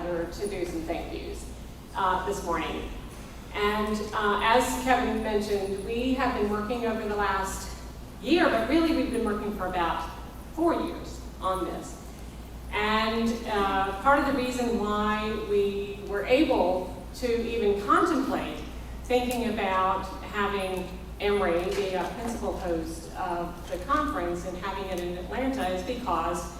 together to do some thank yous this morning. And as Kevin mentioned, we have been working over the last year, but really we've been working for about 4 years on this. And part of the reason why we were able to even contemplate thinking about having Emory be a principal host of the conference and having it in Atlanta is because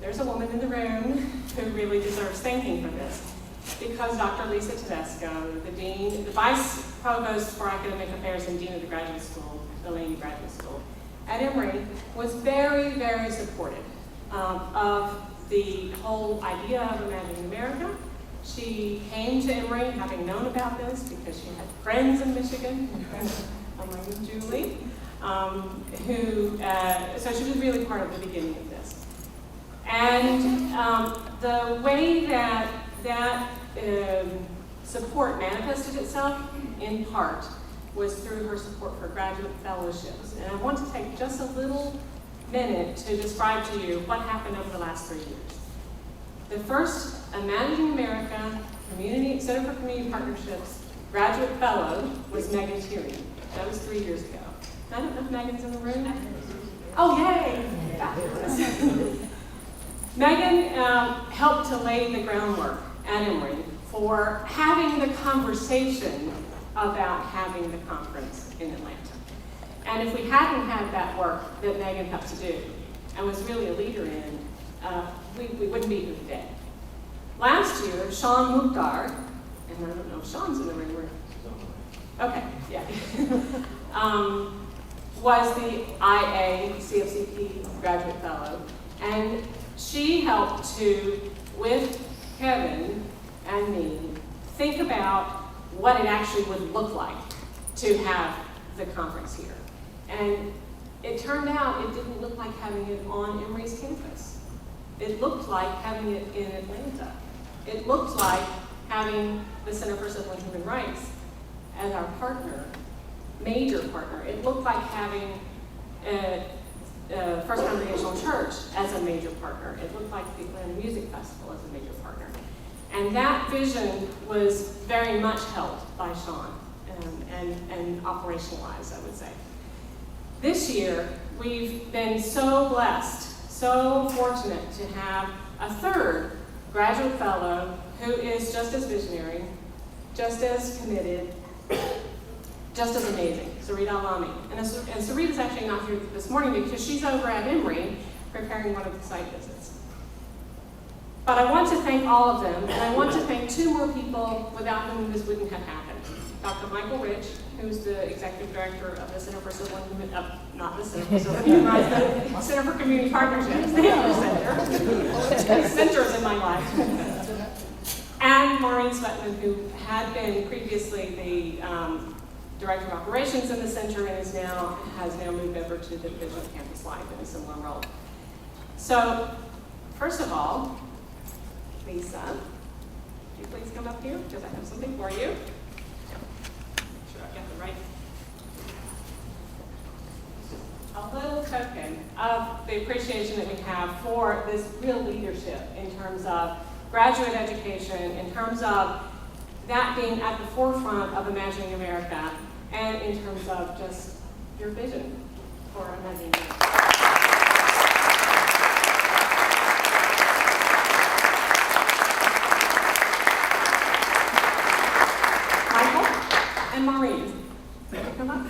there's a woman in the room who really deserves thanking for this. Because Dr. Lisa Tedesco, the dean, the vice provost for academic affairs and dean of the graduate school, the Laney Graduate School at Emory, was very, very supportive of the whole idea of Imagining America. She came to Emory having known about this because she had friends in Michigan, among them Julie, so she was really part of the beginning of this. And the way that support manifested itself, in part, was through her support for graduate fellowships. And I want to take just a little minute to describe to you what happened over the last 3 years. The first Imagining America Center for Community Partnerships graduate fellow was Megan Tierney. That was 3 years ago. I don't know if Megan's in the room. Oh, yay! Megan helped to lay the groundwork at Emory for having the conversation about having the conference in Atlanta. And if we hadn't had that work that Megan helped to do and was really a leader in, we wouldn't be here today. Last year, Sean Mukhtar, and I don't know if Sean's in the room. Okay, yeah. Was the IA CFCP graduate fellow. And she helped to, with Kevin and me, think about what it actually would look like to have the conference here. And it turned out it didn't look like having it on Emory's campus. It looked like having it in Atlanta. It looked like having the Center for Civil and Human Rights as our partner, major partner. It looked like having First Congregational Church as a major partner. It looked like the Atlanta Music Festival as a major partner. And that vision was very much helped by Sean and operationalized, I would say. This year, we've been so blessed, so fortunate to have a third graduate fellow who is just as visionary, just as committed, just as amazing, Sarita Alami. And Sarita's actually not here this morning because she's over at Emory preparing one of the site visits. But I want to thank all of them, and I want to thank two more people without whom this wouldn't have happened. Dr. Michael Rich, who's the executive director of the Center for Civil and Human, not the Center for Civil and Human Rights, the Center for Community Partnerships, the Emory Center. Centers in my life. And Maureen Sweatman, who had been previously the director of operations in the center and has now moved over to the Division of Campus Life in a similar role. So, first of all, Lisa, would you please come up here because I have something for you. Make sure I get the right. A little token of the appreciation that we have for this real leadership in terms of graduate education, in terms of that being at the forefront of Imagining America, and in terms of just your vision for Imagining America. Michael and Maureen, come up.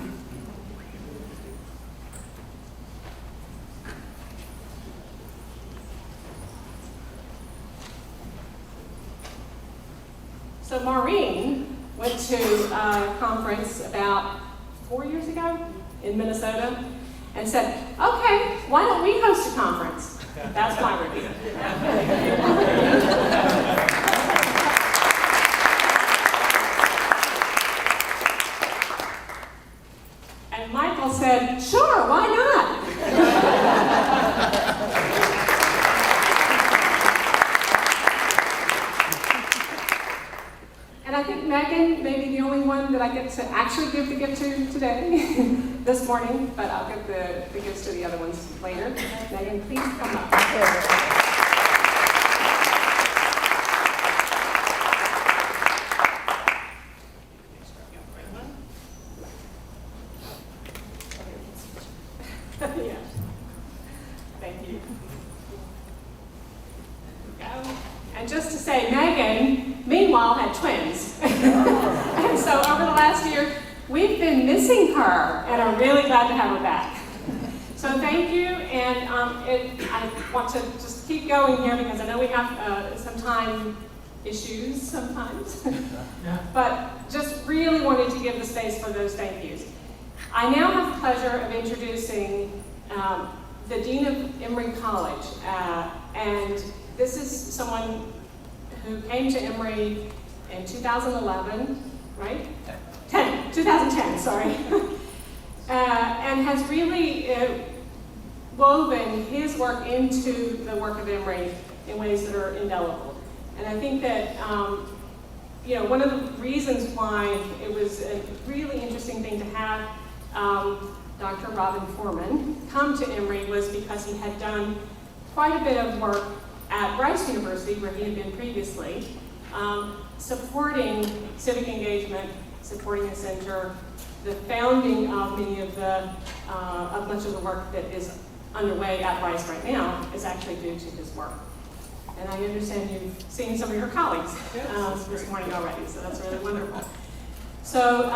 So Maureen went to a conference about 4 years ago in Minnesota and said, okay, why don't we host a conference? That's my review. And Michael said, sure, why not? And I think Megan may be the only one that I get to actually give the gift to today, this morning, but I'll give the gifts to the other ones later. Megan, please come up. And just to say, Megan, meanwhile, had twins. And so over the last year, we've been missing her, and I'm really glad to have her back. So thank you, and I want to just keep going here because I know we have some time issues sometimes. But just really wanted to give the space for those thank yous. I now have the pleasure of introducing the Dean of Emory College, and this is someone who came to Emory in 2011, right? 2010, sorry. And has really woven his work into the work of Emory in ways that are indelible. And I think that, one of the reasons why it was a really interesting thing to have Dr. Robin Forman come to Emory was because he had done quite a bit of work at Rice University, where he had been previously, supporting civic engagement, supporting the center, the founding of many of of much of the work that is underway at Rice right now is actually due to his work. And I understand you've seen some of your colleagues this morning already, so that's really wonderful. So,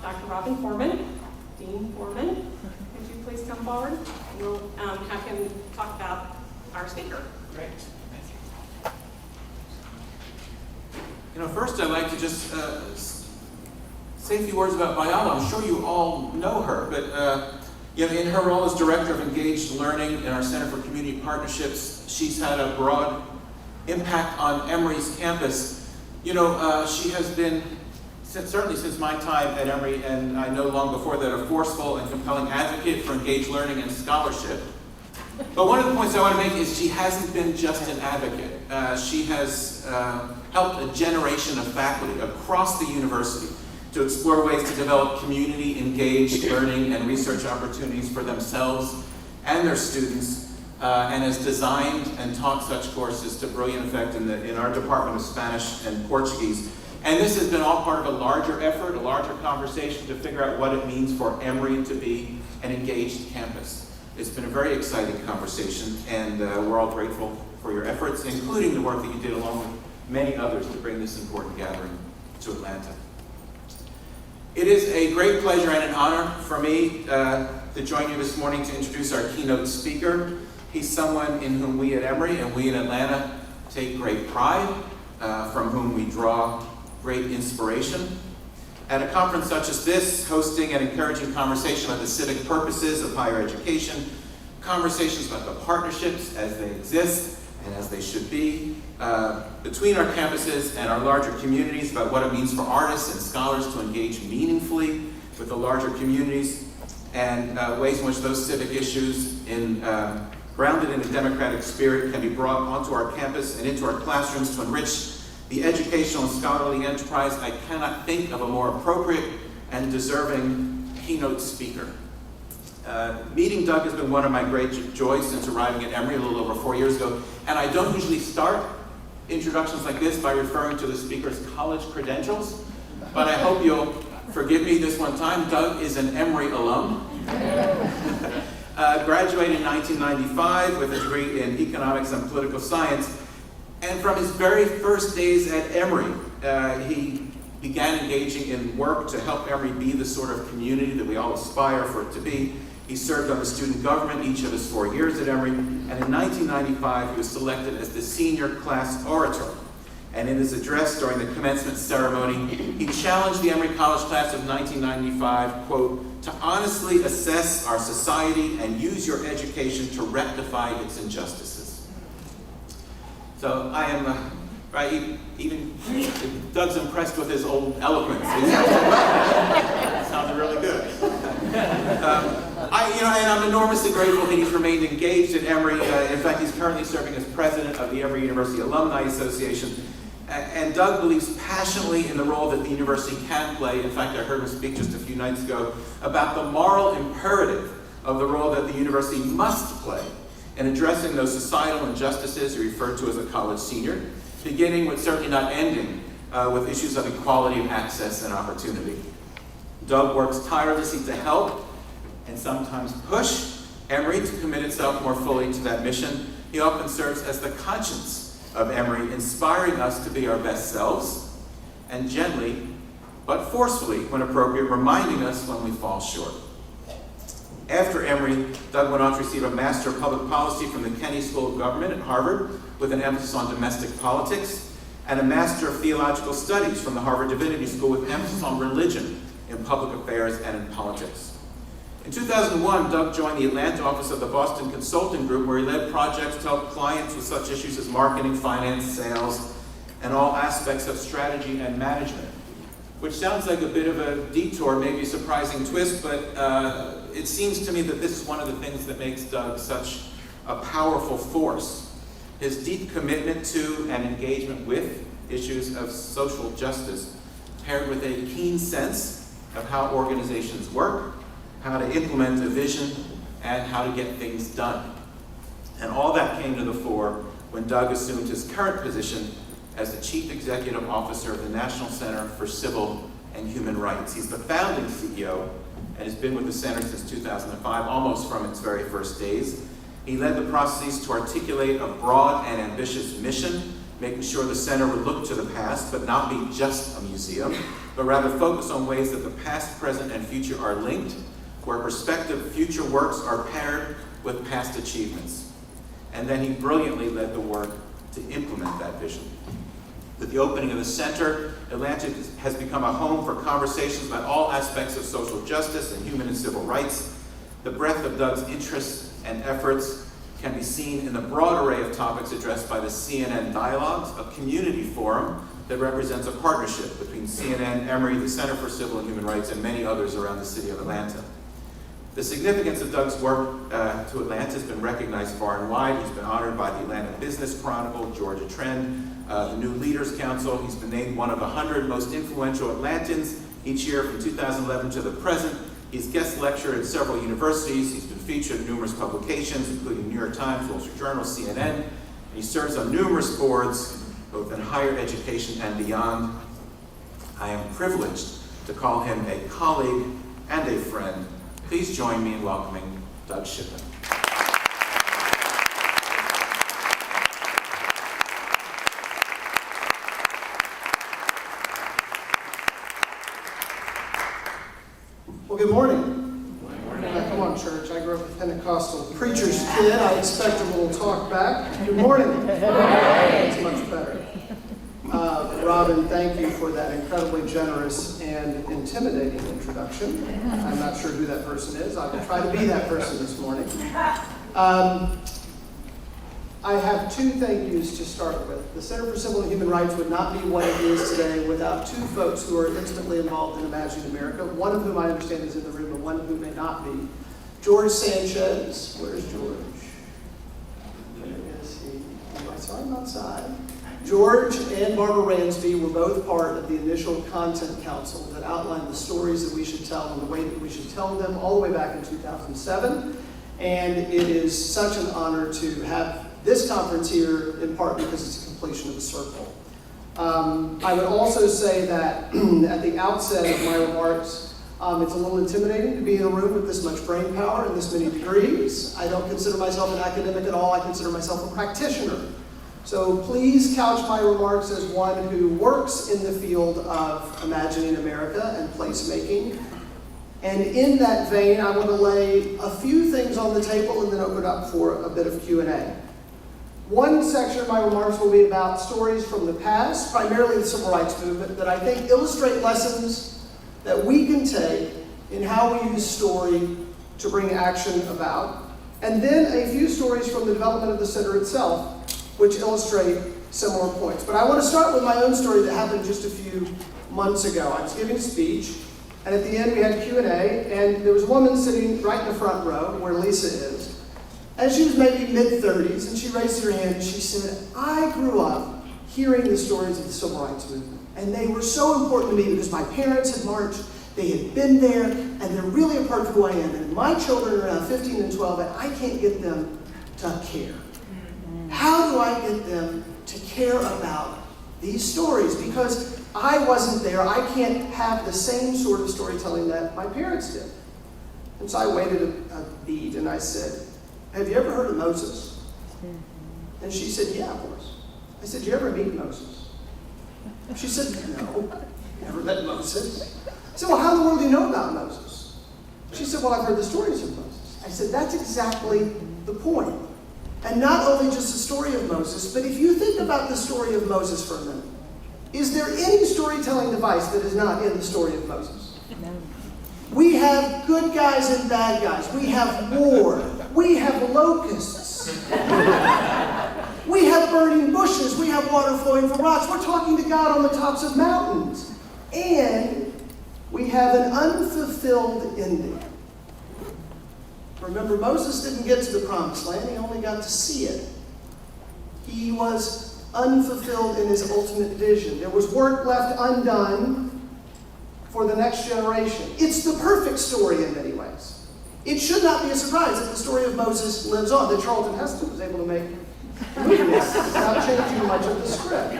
Dr. Robin Forman, Dean Forman, could you please come forward? And we'll have him talk about our speaker. Great. First I'd like to just say a few words about Vialla. I'm sure you all know her, but in her role as Director of Engaged Learning in our Center for Community Partnerships, she's had a broad impact on Emory's campus. She has been, certainly since my time at Emory, and I know long before that, a forceful and compelling advocate for engaged learning and scholarship. But one of the points I want to make is she hasn't been just an advocate. She has helped a generation of faculty across the university to explore ways to develop community-engaged learning and research opportunities for themselves and their students, and has designed and taught such courses to brilliant effect in our Department of Spanish and Portuguese. And this has been all part of a larger effort, a larger conversation to figure out what it means for Emory to be an engaged campus. It's been a very exciting conversation, and we're all grateful for your efforts, including the work that you did along with many others to bring this important gathering to Atlanta. It is a great pleasure and an honor for me to join you this morning to introduce our keynote speaker. He's someone in whom we at Emory and we in Atlanta take great pride, from whom we draw great inspiration. At a conference such as this, hosting and encouraging conversation about the civic purposes of higher education, conversations about the partnerships as they exist and as they should be, between our campuses and our larger communities, about what it means for artists and scholars to engage meaningfully with the larger communities, and ways in which those civic issues, grounded in a democratic spirit, can be brought onto our campus and into our classrooms to enrich the educational and scholarly enterprise. I cannot think of a more appropriate and deserving keynote speaker. Meeting Doug has been one of my great joys since arriving at Emory a little over 4 years ago, and I don't usually start introductions like this by referring to the speaker's college credentials, but I hope you'll forgive me this one time. Doug is an Emory alum. Graduated in 1995 with a degree in economics and political science. And from his very first days at Emory, he began engaging in work to help Emory be the sort of community that we all aspire for it to be. He served on the student government each of his 4 years at Emory, and in 1995 he was selected as the senior class orator. And in his address during the commencement ceremony, he challenged the Emory College class of 1995, quote, to honestly assess our society and use your education to rectify its injustices. So I am, even Doug's impressed with his old eloquence. Sounds really good. And I'm enormously grateful that he's remained engaged at Emory. In fact, he's currently serving as president of the Emory University Alumni Association. And Doug believes passionately in the role that the university can play. In fact, I heard him speak just a few nights ago about the moral imperative of the role that the university must play in addressing those societal injustices he referred to as a college senior, beginning but certainly not ending with issues of equality of access and opportunity. Doug works tirelessly to help and sometimes push Emory to commit itself more fully to that mission. He often serves as the conscience of Emory, inspiring us to be our best selves, and gently, but forcefully, when appropriate, reminding us when we fall short. After Emory, Doug went on to receive a Master of Public Policy from the Kennedy School of Government at Harvard, with an emphasis on domestic politics, and a Master of Theological Studies from the Harvard Divinity School with emphasis on religion in public affairs and in politics. In 2001, Doug joined the Atlanta office of the Boston Consulting Group, where he led projects to help clients with such issues as marketing, finance, sales, and all aspects of strategy and management. Which sounds like a bit of a detour, maybe a surprising twist, but it seems to me that this is one of the things that makes Doug such a powerful force. His deep commitment to and engagement with issues of social justice, paired with a keen sense of how organizations work, how to implement a vision, and how to get things done. And all that came to the fore when Doug assumed his current position as the Chief Executive Officer of the National Center for Civil and Human Rights. He's the founding CEO and has been with the center since 2005, almost from its very first days. He led the processes to articulate a broad and ambitious mission, making sure the center would look to the past, but not be just a museum, but rather focus on ways that the past, present, and future are linked, where prospective future works are paired with past achievements. And then he brilliantly led the work to implement that vision. With the opening of the center, Atlanta has become a home for conversations about all aspects of social justice and human and civil rights. The breadth of Doug's interests and efforts can be seen in the broad array of topics addressed by the CNN Dialogues, a community forum that represents a partnership between CNN, Emory, the Center for Civil and Human Rights, and many others around the city of Atlanta. The significance of Doug's work to Atlanta has been recognized far and wide. He's been honored by the Atlanta Business Chronicle, Georgia Trend, the New Leaders Council. He's been named one of 100 most influential Atlantans each year from 2011 to the present. He's guest lectured at several universities. He's been featured in numerous publications, including New York Times, Wall Street Journal, CNN. And he serves on numerous boards, both in higher education and beyond. I am privileged to call him a colleague and a friend. Please join me in welcoming Doug Shipman. Well, good morning. Good morning. Come on, church. I grew up a Pentecostal preacher's kid. I expect a little talk back. Good morning. That's much better. Robin, thank you for that incredibly generous and intimidating introduction. I'm not sure who that person is. I will try to be that person this morning. I have two thank yous to start with. The Center for Civil and Human Rights would not be what it is today without two folks who are intimately involved in Imagining America, one of whom I understand is in the room and one of whom may not be. George Sanchez. Where's George? Where is he? I saw him outside. George and Barbara Ransby were both part of the initial content council that outlined the stories that we should tell and the way that we should tell them all the way back in 2007. And it is such an honor to have this conference here, in part because it's a completion of a circle. I would also say that at the outset of my remarks, it's a little intimidating to be in a room with this much brain power and this many degrees. I don't consider myself an academic at all. I consider myself a practitioner. So please couch my remarks as one who works in the field of Imagining America and placemaking. And in that vein, I want to lay a few things on the table and then open up for a bit of Q&A. One section of my remarks will be about stories from the past, primarily the Civil Rights Movement, that I think illustrate lessons that we can take in how we use story to bring action about. And then a few stories from the development of the center itself, which illustrate similar points. But I want to start with my own story that happened just a few months ago. I was giving a speech, and at the end we had Q&A, and there was a woman sitting right in the front row, where Lisa is, and she was maybe mid-30s, and she raised her hand and she said, I grew up hearing the stories of the Civil Rights Movement, and they were so important to me because my parents had marched, they had been there, and they're really a part of who I am. And my children are now 15 and 12, and I can't get them to care. How do I get them to care about these stories? Because I wasn't there. I can't have the same sort of storytelling that my parents did. And so I waited a beat and I said, have you ever heard of Moses? And she said, yeah, of course. I said, "Did you ever meet Moses?" She said, "No, never met Moses." I said, "Well, how in the world do you know about Moses?" She said, "Well, I've heard the stories of Moses." I said, "That's exactly the point. And not only just the story of Moses, but if you think about the story of Moses for a minute, is there any storytelling device that is not in the story of Moses? No. We have good guys and bad guys. We have war. We have locusts. We have burning bushes. We have water flowing from rocks. We're talking to God on the tops of mountains. And we have an unfulfilled ending. Remember, Moses didn't get to the promised land. He only got to see it. He was unfulfilled in his ultimate vision. There was work left undone for the next generation. It's the perfect story in many ways. It should not be a surprise that the story of Moses lives on, that Charlton Heston was able to make movies without changing much of the script.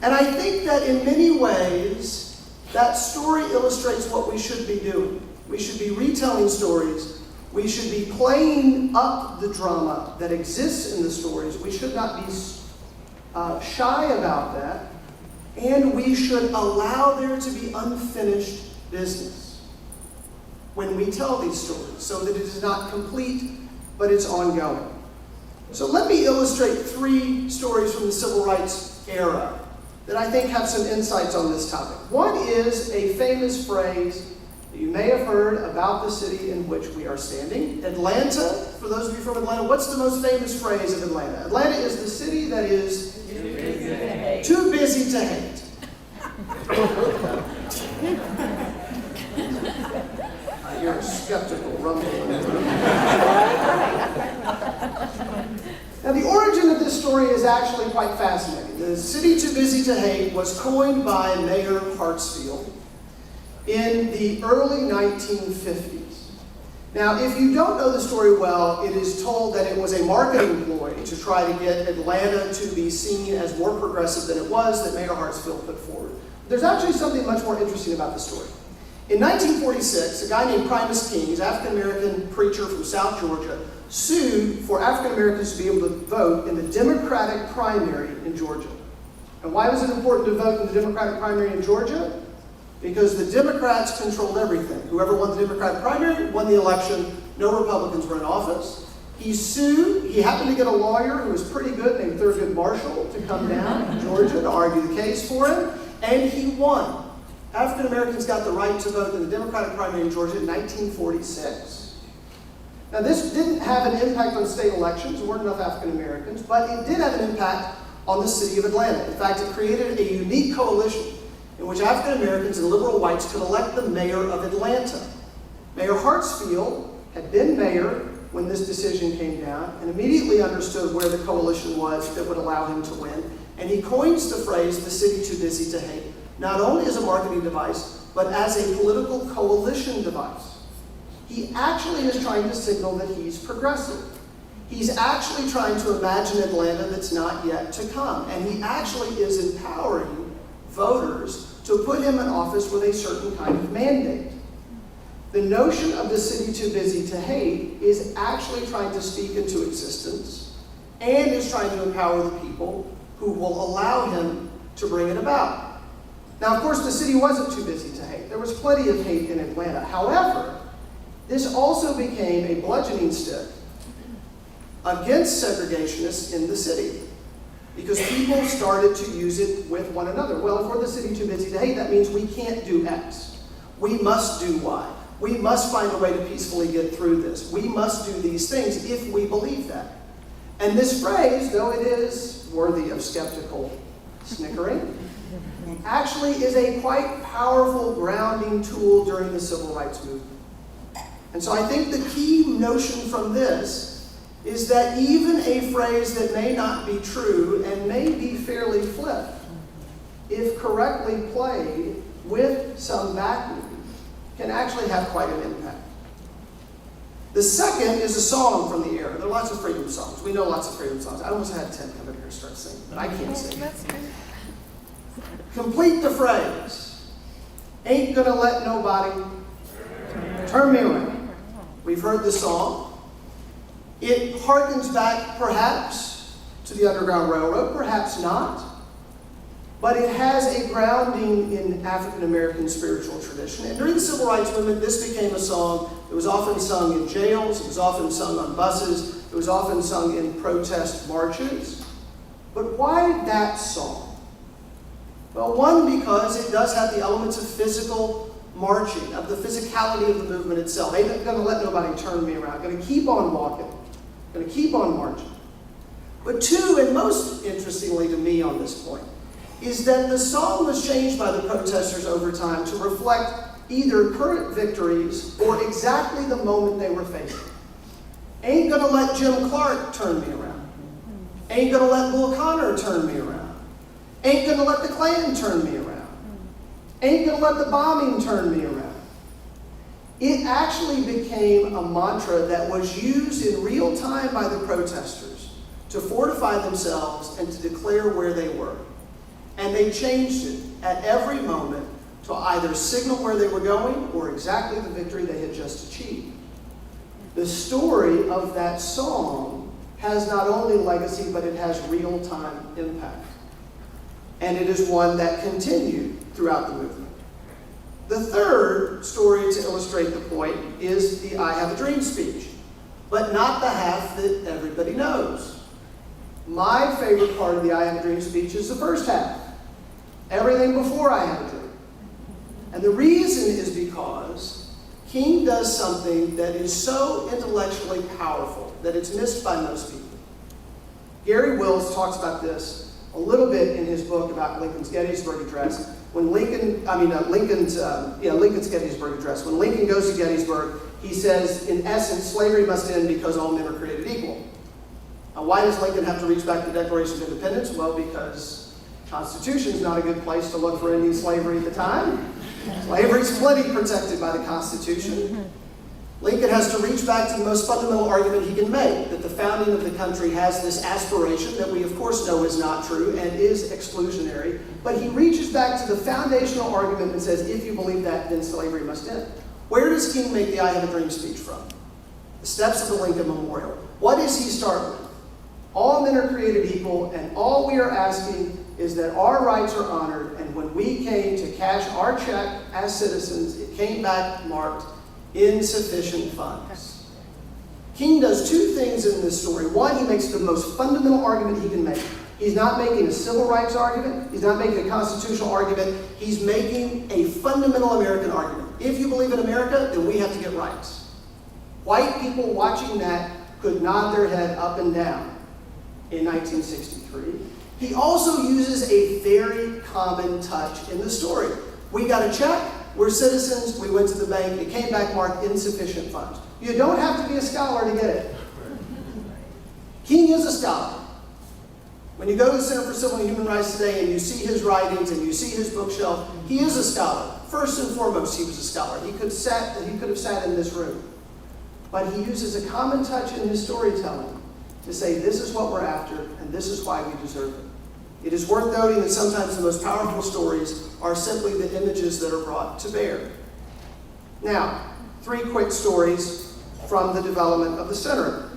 And I think that in many ways, that story illustrates what we should be doing. We should be retelling stories. We should be playing up the drama that exists in the stories. We should not be shy about that. And we should allow there to be unfinished business when we tell these stories, so that it is not complete, but it's ongoing. So let me illustrate 3 stories from the civil rights era that I think have some insights on this topic. One is a famous phrase that you may have heard about the city in which we are standing. Atlanta, for those of you from Atlanta, what's the most famous phrase of Atlanta? Atlanta is the city that is too busy to hate. I hear a skeptical rumble in the room. Now, the origin of this story is actually quite fascinating. The city too busy to hate was coined by Mayor Hartfield in the early 1950s. Now, if you don't know the story well, it is told that it was a marketing ploy to try to get Atlanta to be seen as more progressive than it was, that Mayor Hartfield put forward. There's actually something much more interesting about the story. In 1946, a guy named Primus King, an African-American preacher from South Georgia, sued for African-Americans to be able to vote in the Democratic primary in Georgia. And why was it important to vote in the Democratic primary in Georgia? Because the Democrats controlled everything. Whoever won the Democratic primary won the election. No Republicans were in office. He sued. He happened to get a lawyer who was pretty good, named Thurgood Marshall, to come down to Georgia to argue the case for him, and he won. African Americans got the right to vote in the Democratic primary in Georgia in 1946. Now, this didn't have an impact on state elections. There weren't enough African Americans, but it did have an impact on the city of Atlanta. In fact, it created a unique coalition in which African Americans and liberal whites could elect the mayor of Atlanta. Mayor Hartsfield had been mayor when this decision came down and immediately understood where the coalition was that would allow him to win. And he coins the phrase, "the city too busy to hate," not only as a marketing device, but as a political coalition device. He actually is trying to signal that he's progressive. He's actually trying to imagine Atlanta that's not yet to come. And he actually is empowering voters to put him in office with a certain kind of mandate. The notion of the city too busy to hate is actually trying to speak into existence and is trying to empower the people who will allow him to bring it about. Now, of course, the city wasn't too busy to hate. There was plenty of hate in Atlanta. However, this also became a bludgeoning stick against segregationists in the city, because people started to use it with one another. Well, if we're the city too busy to hate, that means we can't do X. We must do Y. We must find a way to peacefully get through this. We must do these things if we believe that. And this phrase, though it is worthy of skeptical snickering, actually is a quite powerful grounding tool during the civil rights movement. And so I think the key notion from this is that even a phrase that may not be true and may be fairly flip, if correctly played with some backing, can actually have quite an impact. The second is a song from the era. There are lots of freedom songs. We know lots of freedom songs. I almost had Ted come in here and start singing, but I can't sing. Complete the phrase. Ain't gonna let nobody turn me around. We've heard the song. It harkens back, perhaps, to to the Underground Railroad? Perhaps not. But it has a grounding in African American spiritual tradition. And during the Civil Rights Movement, this became a song that was often sung in jails, it was often sung on buses, it was often sung in protest marches. But why that song? Well, one, because it does have the elements of physical marching, of the physicality of the movement itself. Ain't going to let nobody turn me around. Going to keep on walking. Going to keep on marching. But two, and most interestingly to me on this point, is that the song was changed by the protesters over time to reflect either current victories or exactly the moment they were facing. Ain't gonna let Jim Clark turn me around. Ain't gonna let Bull Connor turn me around. Ain't gonna let the Klan turn me around. Ain't gonna let the bombing turn me around. It actually became a mantra that was used in real time by the protesters to fortify themselves and to declare where they were. And they changed it at every moment to either signal where they were going or exactly the victory they had just achieved. The story of that song has not only legacy, but it has real-time impact. And it is one that continued throughout the movement. The third story to illustrate the point is the I Have a Dream speech, but not the half that everybody knows. My favorite part of the I Have a Dream speech is the first half. Everything before I have a dream. And the reason is because King does something that is so intellectually powerful that it's missed by most people. Gary Wills talks about this a little bit in his book about Lincoln's Gettysburg Address. When Lincoln's Gettysburg Address. When Lincoln goes to Gettysburg, he says, in essence, slavery must end because all men are created equal. Now, why does Lincoln have to reach back to the Declaration of Independence? Well, because Constitution is not a good place to look for ending slavery at the time. Slavery is plenty protected by the Constitution. Lincoln has to reach back to the most fundamental argument he can make, that the founding of the country has this aspiration that we of course know is not true and is exclusionary, but he reaches back to the foundational argument and says, if you believe that, then slavery must end. Where does King make the I Have a Dream speech from? The steps of the Lincoln Memorial. What does he start with? All men are created equal, and all we are asking is that our rights are honored, and when we came to cash our check as citizens, it came back marked insufficient funds. King does two things in this story. One, he makes the most fundamental argument he can make. He's not making a civil rights argument. He's not making a constitutional argument. He's making a fundamental American argument. If you believe in America, then we have to get rights. White people watching that could nod their head up and down in 1963. He also uses a very common touch in the story. We got a check, we're citizens, we went to the bank, it came back marked insufficient funds. You don't have to be a scholar to get it. King is a scholar. When you go to the Center for Civil and Human Rights today and you see his writings and you see his bookshelf, he is a scholar. First and foremost, he was a scholar. He could have sat in this room. But he uses a common touch in his storytelling to say this is what we're after and this is why we deserve it. It is worth noting that sometimes the most powerful stories are simply the images that are brought to bear. Now, three quick stories from the development of the center.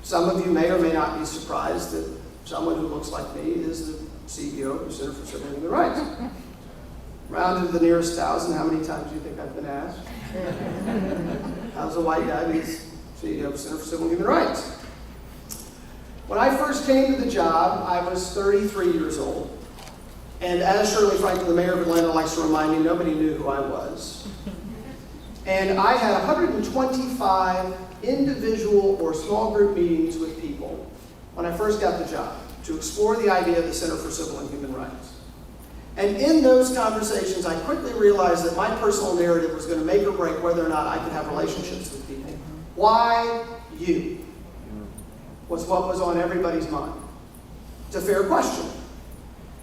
Some of you may or may not be surprised that someone who looks like me is the CEO of the Center for Civil and Human Rights. Round to the nearest 1,000, how many times do you think I've been asked? How's a white guy be CEO of the Center for Civil and Human Rights? When I first came to the job, I was 33 years old. And as Shirley Franklin, the mayor of Atlanta, likes to remind me, nobody knew who I was. And I had 125 individual or small group meetings with people when I first got the job to explore the idea of the Center for Civil and Human Rights. And in those conversations, I quickly realized that my personal narrative was going to make or break whether or not I could have relationships with people. Why you? Was what was on everybody's mind. It's a fair question.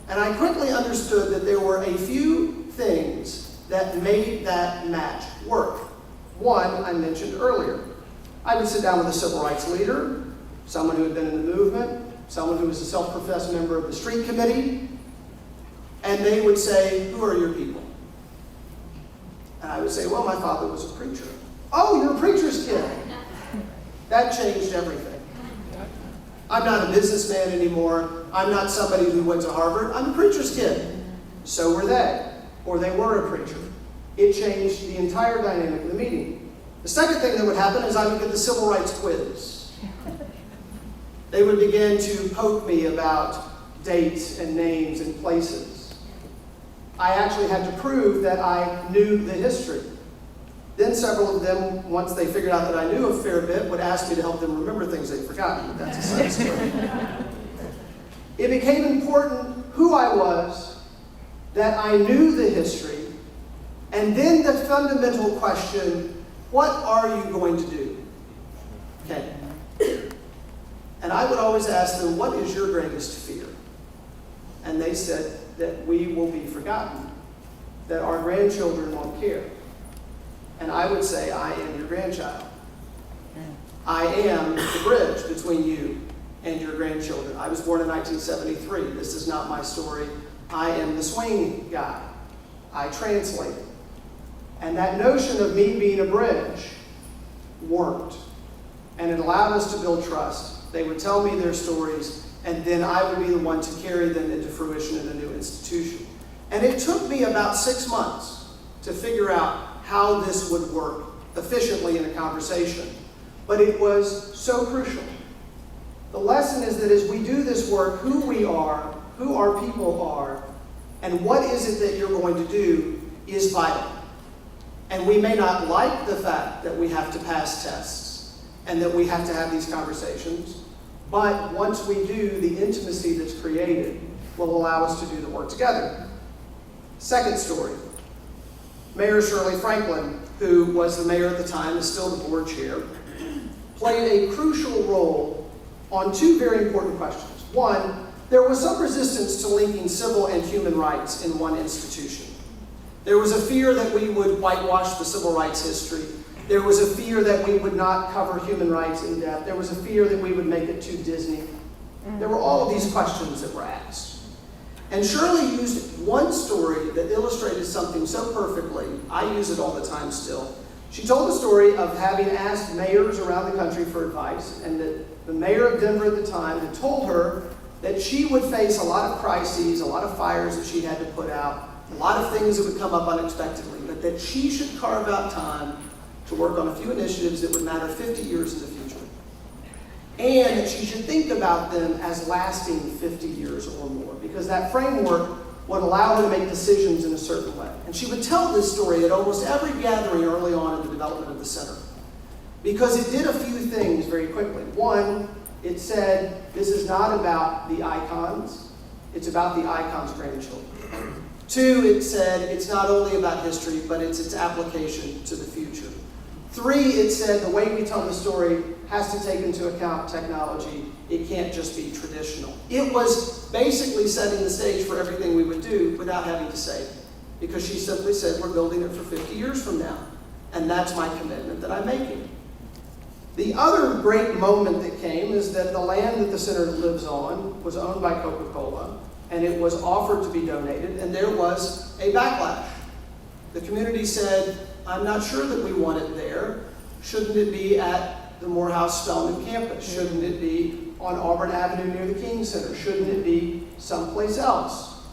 And I quickly understood that there were a few things that made that match work. One, I mentioned earlier. I would sit down with a civil rights leader, someone who had been in the movement, someone who was a self-professed member of the street committee, and they would say, who are your people? And I would say, well, my father was a preacher. Oh, you're a preacher's kid. That changed everything. I'm not a businessman anymore. I'm not somebody who went to Harvard. I'm a preacher's kid. So were they, or they were a preacher. It changed the entire dynamic of the meeting. The second thing that would happen is I would get the civil rights quiz. They would begin to poke me about dates and names and places. I actually had to prove that I knew the history. Then several of them, once they figured out that I knew a fair bit, would ask me to help them remember things they'd forgotten, but that's a side story. It became important who I was, that I knew the history, and then the fundamental question, what are you going to do? Okay. And I would always ask them, what is your greatest fear? And they said that we will be forgotten, that our grandchildren won't care. And I would say, I am your grandchild. I am the bridge between you and your grandchildren. I was born in 1973. This is not my story. I am the swing guy. I translate it. And that notion of me being a bridge worked. And it allowed us to build trust. They would tell me their stories, and then I would be the one to carry them into fruition in a new institution. And it took me about 6 months to figure out how this would work efficiently in a conversation. But it was so crucial. The lesson is that as we do this work, who we are, who our people are, and what is it that you're going to do is vital. And we may not like the fact that we have to pass tests and that we have to have these conversations, but once we do, the intimacy that's created will allow us to do the work together. Second story. Mayor Shirley Franklin, who was the mayor at the time, is still the board chair, played a crucial role on two very important questions. One, there was some resistance to linking civil and human rights in one institution. There was a fear that we would whitewash the civil rights history. There was a fear that we would not cover human rights in depth. There was a fear that we would make it too Disney. There were all of these questions that were asked. And Shirley used one story that illustrated something so perfectly. I use it all the time still. She told the story of having asked mayors around the country for advice, and that the mayor of Denver at the time had told her that she would face a lot of crises, a lot of fires that she had to put out, a lot of things that would come up unexpectedly, but that she should carve out time to work on a few initiatives that would matter 50 years in the future. And that she should think about them as lasting 50 years or more, because that framework would allow her to make decisions in a certain way. And she would tell this story at almost every gathering early on in the development of the center, because it did a few things very quickly. One, it said, this is not about the icons, it's about the icons' grandchildren. Two, it said, it's not only about history, but it's its application to the future. Three, it said, the way we tell the story has to take into account technology. It can't just be traditional. It was basically setting the stage for everything we would do without having to say it, because she simply said, we're building it for 50 years from now, and that's my commitment that I'm making. The other great moment that came is that the land that the center lives on was owned by Coca-Cola, and it was offered to be donated, and there was a backlash. The community said, I'm not sure that we want it there. Shouldn't it be at the Morehouse-Spelman campus? Shouldn't it be on Auburn Avenue near the King Center? Shouldn't it be someplace else?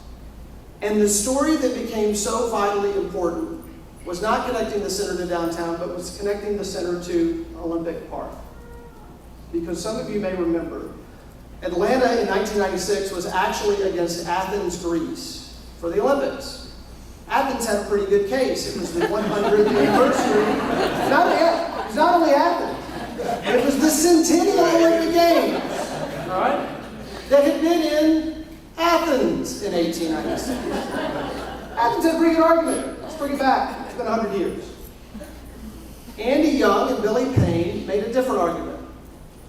And the story that became so vitally important was not connecting the center to downtown, but was connecting the center to Olympic Park. Because some of you may remember, Atlanta in 1996 was actually against Athens, Greece for the Olympics. Athens had a pretty good case. It was the 100th anniversary. It was not only Athens, it was the Centennial Olympic Games, all right, that had been in Athens in 1896. Athens had a pretty good argument. Let's bring it back. It's been 100 years. Andy Young and Billy Payne made a different argument.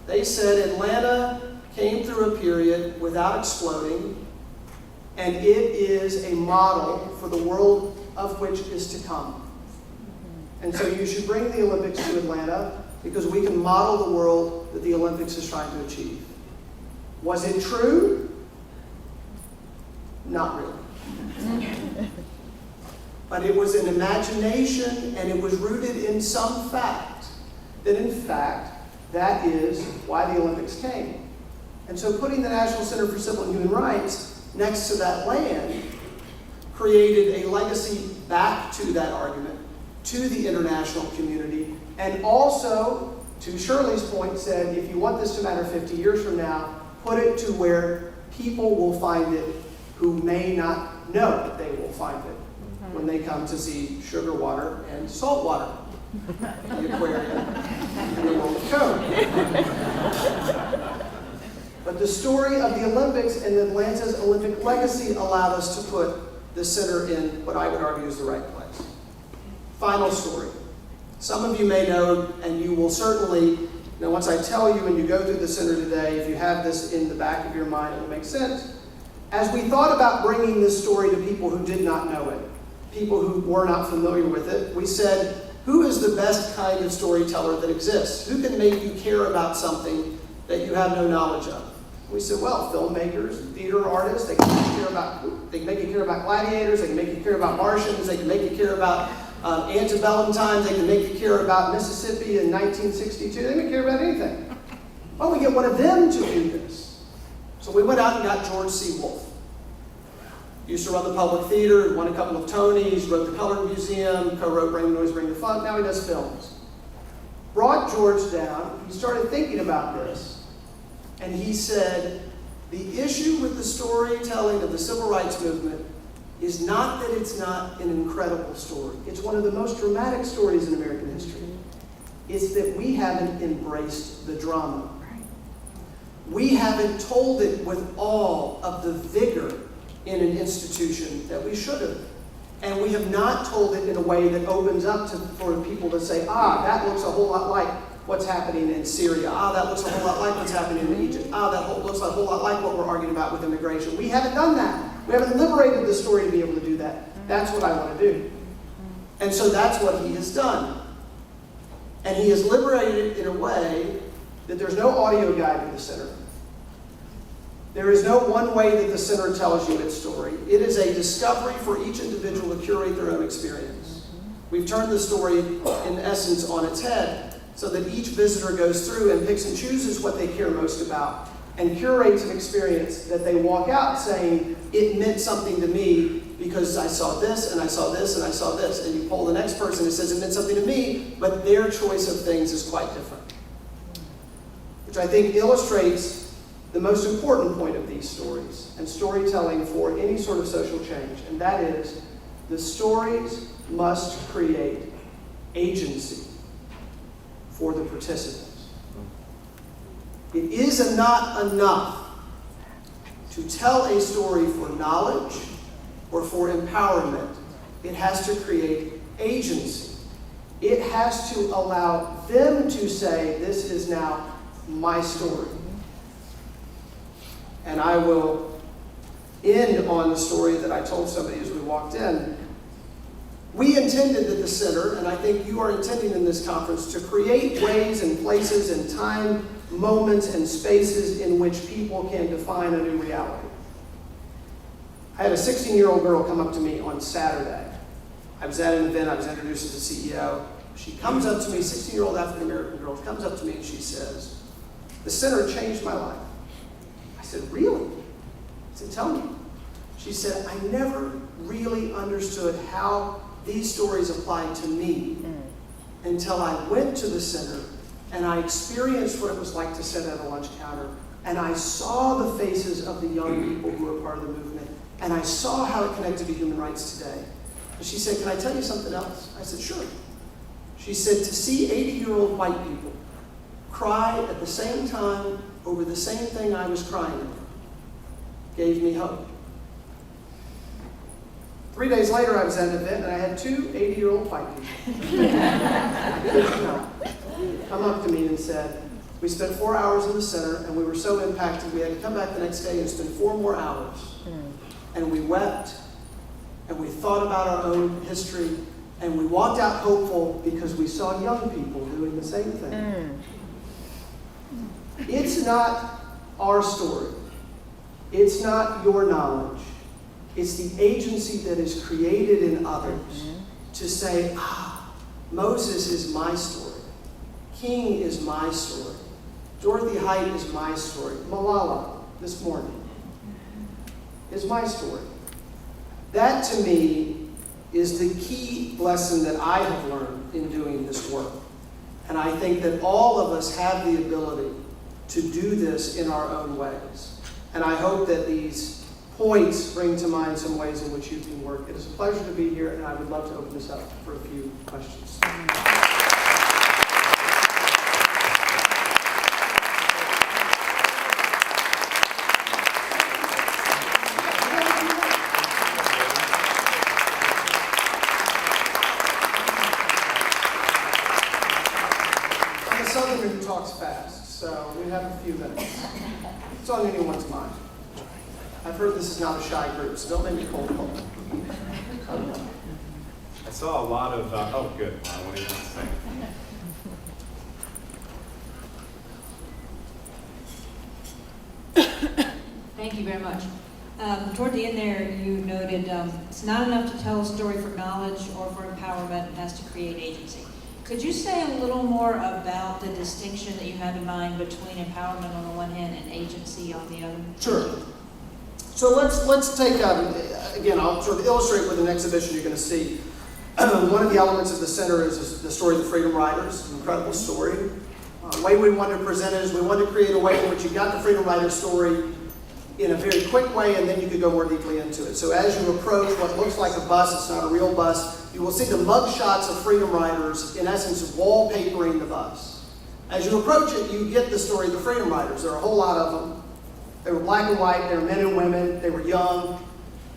They said Atlanta came through a period without exploding, and it is a model for the world of which is to come. And so you should bring the Olympics to Atlanta, because we can model the world that the Olympics is trying to achieve. Was it true? Not really. But it was an imagination, and it was rooted in some fact, that in fact, that is why the Olympics came. And so putting the National Center for Civil and Human Rights next to that land created a legacy back to that argument, to the international community, and also, to Shirley's point, said, if you want this to matter 50 years from now, put it to where people will find it who may not know that they will find it when they come to see sugar water and salt water, the aquarium, and the World Code. But the story of the Olympics and Atlanta's Olympic legacy allowed us to put the center in what I would argue is the right place. Final story. Some of you may know, and you will certainly, once I tell you and you go through the center today, if you have this in the back of your mind, it will make sense. As we thought about bringing this story to people who did not know it, people who were not familiar with it, we said, who is the best kind of storyteller that exists? Who can make you care about something that you have no knowledge of? We said, well, filmmakers, theater artists, they can make you care about gladiators, they can make you care about Martians, they can make you care about antebellum times, they can make you care about Mississippi in 1962, they can care about anything. Why don't we get one of them to do this? So we went out and got George C. Wolfe. Used to run the Public Theater, won a couple of Tonys, wrote the Colored Museum, co-wrote Bring the Noise, Bring the Funk, now he does films. Brought George down, he started thinking about this, and he said, the issue with the storytelling of the Civil Rights Movement is not that it's not an incredible story. It's one of the most dramatic stories in American history. It's that we haven't embraced the drama. We haven't told it with all of the vigor in an institution that we should have. And we have not told it in a way that opens up for people to say, that looks a whole lot like what's happening in Syria. That looks a whole lot like what's happening in Egypt. That looks a whole lot like what we're arguing about with immigration. We haven't done that. We haven't liberated the story to be able to do that. That's what I want to do. And so that's what he has done. And he has liberated it in a way that there's no audio guide to the center. There is no one way that the center tells you its story. It is a discovery for each individual to curate their own experience. We've turned the story, in essence, on its head, so that each visitor goes through and picks and chooses what they care most about, and curates an experience that they walk out saying, it meant something to me because I saw this, and I saw this, and I saw this. And you poll the next person who says it meant something to me, but their choice of things is quite different. Which I think illustrates the most important point of these stories and storytelling for any sort of social change, and that is the stories must create agency for the participants. It is not enough to tell a story for knowledge or for empowerment. It has to create agency. It has to allow them to say, this is now my story. And I will end on the story that I told somebody as we walked in. We intended at the center, and I think you are intending in this conference, to create ways and places and time, moments and spaces in which people can define a new reality. I had a 16-year-old girl come up to me on Saturday. I was at an event, I was introduced as a CEO. She comes up to me, 16-year-old African-American girl, comes up to me and she says, the center changed my life. I said, really? I said, tell me. She said, I never really understood how these stories applied to me until I went to the center and I experienced what it was like to sit at a lunch counter, and I saw the faces of the young people who were part of the movement, and I saw how it connected to human rights today. And she said, can I tell you something else? I said, sure. She said, to see 80-year-old white people cry at the same time over the same thing I was crying over gave me hope. 3 days later, I was at an event, and I had two 80-year-old white people. I kid you not, come up to me and said, we spent 4 hours in the center, and we were so impacted, we had to come back the next day and spend 4 more hours. And we wept, and we thought about our own history, and we walked out hopeful because we saw young people doing the same thing. It's not our story. It's not your knowledge. It's the agency that is created in others to say, Moses is my story. King is my story. Dorothy Height is my story. Malala, this morning, is my story. That, to me, is the key lesson that I have learned in doing this work. And I think that all of us have the ability to do this in our own ways. And I hope that these points bring to mind some ways in which you can work. It is a pleasure to be here, and I would love to open this up for a few questions. I'm a Southerner who talks fast, so we have a few minutes. It's on anyone's mind. I've heard this is not a shy group, so don't make me cold call. I saw a lot of, oh good, what do you want to say? Thank you very much. Toward the end there, you noted it's not enough to tell a story for knowledge or for empowerment, it has to create agency. Could you say a little more about the distinction that you have in mind between empowerment on the one hand and agency on the other? Sure. So let's take, again, I'll sort of illustrate with an exhibition you're going to see. One of the elements of the center is the story of the Freedom Riders, an incredible story. The way we wanted to present it is we wanted to create a way in which you got the Freedom Rider story in a very quick way, and then you could go more deeply into it. So as you approach what looks like a bus, it's not a real bus, you will see the mug shots of Freedom Riders, in essence, wallpapering the bus. As you approach it, you get the story of the Freedom Riders. There are a whole lot of them. They were black and white, they were men and women, they were young,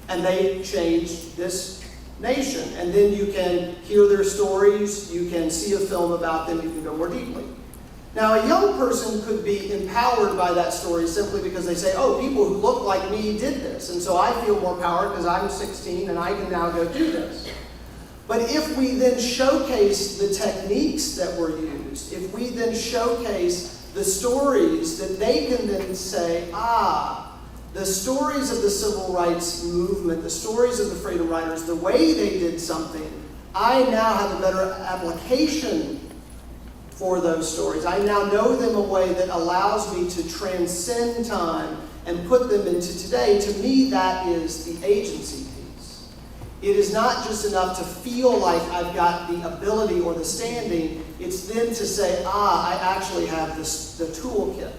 and they changed this nation. And then you can hear their stories, you can see a film about them, you can go more deeply. Now, a young person could be empowered by that story simply because they say, oh, people who look like me did this, and so I feel more power because I'm 16 and I can now go do this. But if we then showcase the techniques that were used, if we then showcase the stories that they can then say, the stories of the civil rights movement, the stories of the Freedom Riders, the way they did something, I now have a better application for those stories. I now know them a way that allows me to transcend time and put them into today. To me, that is the agency piece. It is not just enough to feel like I've got the ability or the standing. It's then to say, I actually have this, the toolkit.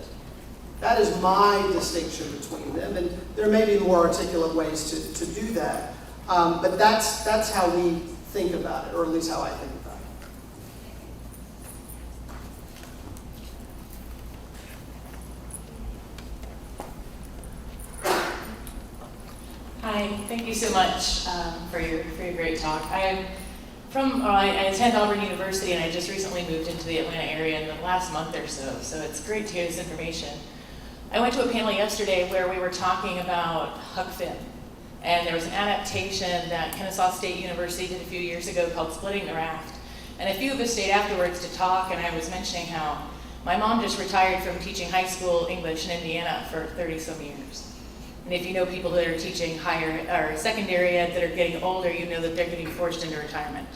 That is my distinction between them. And there may be more articulate ways to do that. But that's how we think about it, or at least how I think about it. Hi, thank you so much for your great talk. I attend Auburn University, and I just recently moved into the Atlanta area in the last month or so it's great to hear this information. I went to a panel yesterday where we were talking about Huck Finn, and there was an adaptation that Kennesaw State University did a few years ago called Splitting the Raft. And a few of us stayed afterwards to talk, and I was mentioning how my mom just retired from teaching high school English in Indiana for 30-some years. And if you know people that are teaching higher or secondary ed that are getting older, you know that they're getting forced into retirement.